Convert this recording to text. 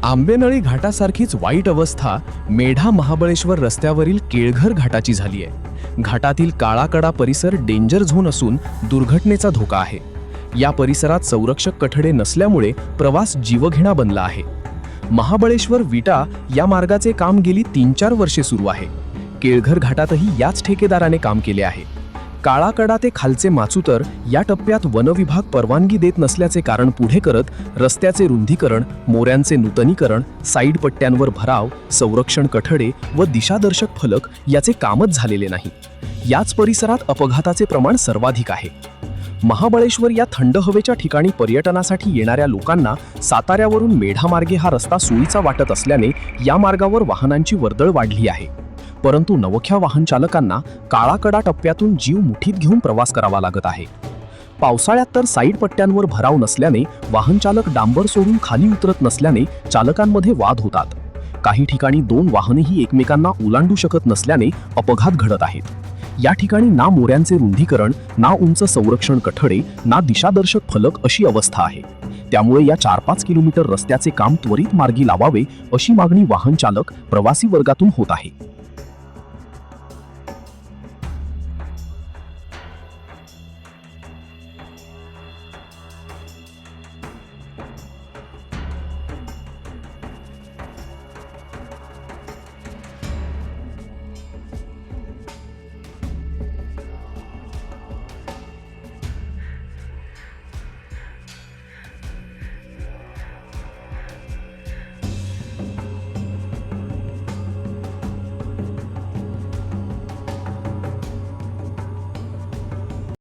आंबेनळी घाटासारखीच वाईट अवस्था मेढा महाबळेश्वर रस्त्यावरील केळघर घाटाची झाली आहे। घाटातील काळाकडा परिसर डेंजर झोन असून दुर्घटनेचा धोका आहे। या परिसरात संरक्षक कठडे नसल्यामुळे प्रवास जीवघेणा बनला आहे। महाबळेश्वर विटा या मार्गाचे काम गेली 3-4 वर्षे सुरू आहे। केळघर घाटातही याच ठेकेदाराने काम केले आहे। काळाकडा ते खालचे माचुतर या टप्प्यात वनविभाग परवानगी देत नसल्याचे कारण पुढे करत रस्त्याचे रुंदीकरण, मोऱ्यांचे नूतनीकरण, साईड पट्ट्यांवर भराव, संरक्षण कठडे व दिशादर्शक फलक याचे कामच झालेले नाही। याच परिसरात अपघाताचे प्रमाण सर्वाधिक आहे। महाबळेश्वर या थंड हवेच्या ठिकाणी पर्यटनासाठी येणाऱ्या लोकांना साताऱ्यावरून मेढामार्गे हा रस्ता सोयीचा वाटत असल्याने या मार्गावर वाहनांची वर्दळ वाढली आहे। परंतु नवख्या वाहन चालकांना काळाकडा टप्प्यातून जीव मुठीत घेऊन प्रवास करावा लागत आहे। पावसाळ्यात तर साईड पट्ट्यांवर भराव नसल्याने वाहन चालक डांबर सोडून खाली उतरत नसल्याने चालकांमध्ये वाद होतात। काही ठिकाणी 2 वाहनेही एकमेकांना ओलांडू शकत नसल्याने अपघात घडत आहेत। या ठिकाणी ना मोऱ्यांचे रुंदीकरण, ना उंच संरक्षण कठडे, ना दिशादर्शक फलक अशी अवस्था आहे। त्यामुळे या 4-5 किलोमीटर रस्त्याचे काम त्वरित मार्गी लावावे अशी मागणी वाहन चालक, प्रवासी वर्गातून होत आहे।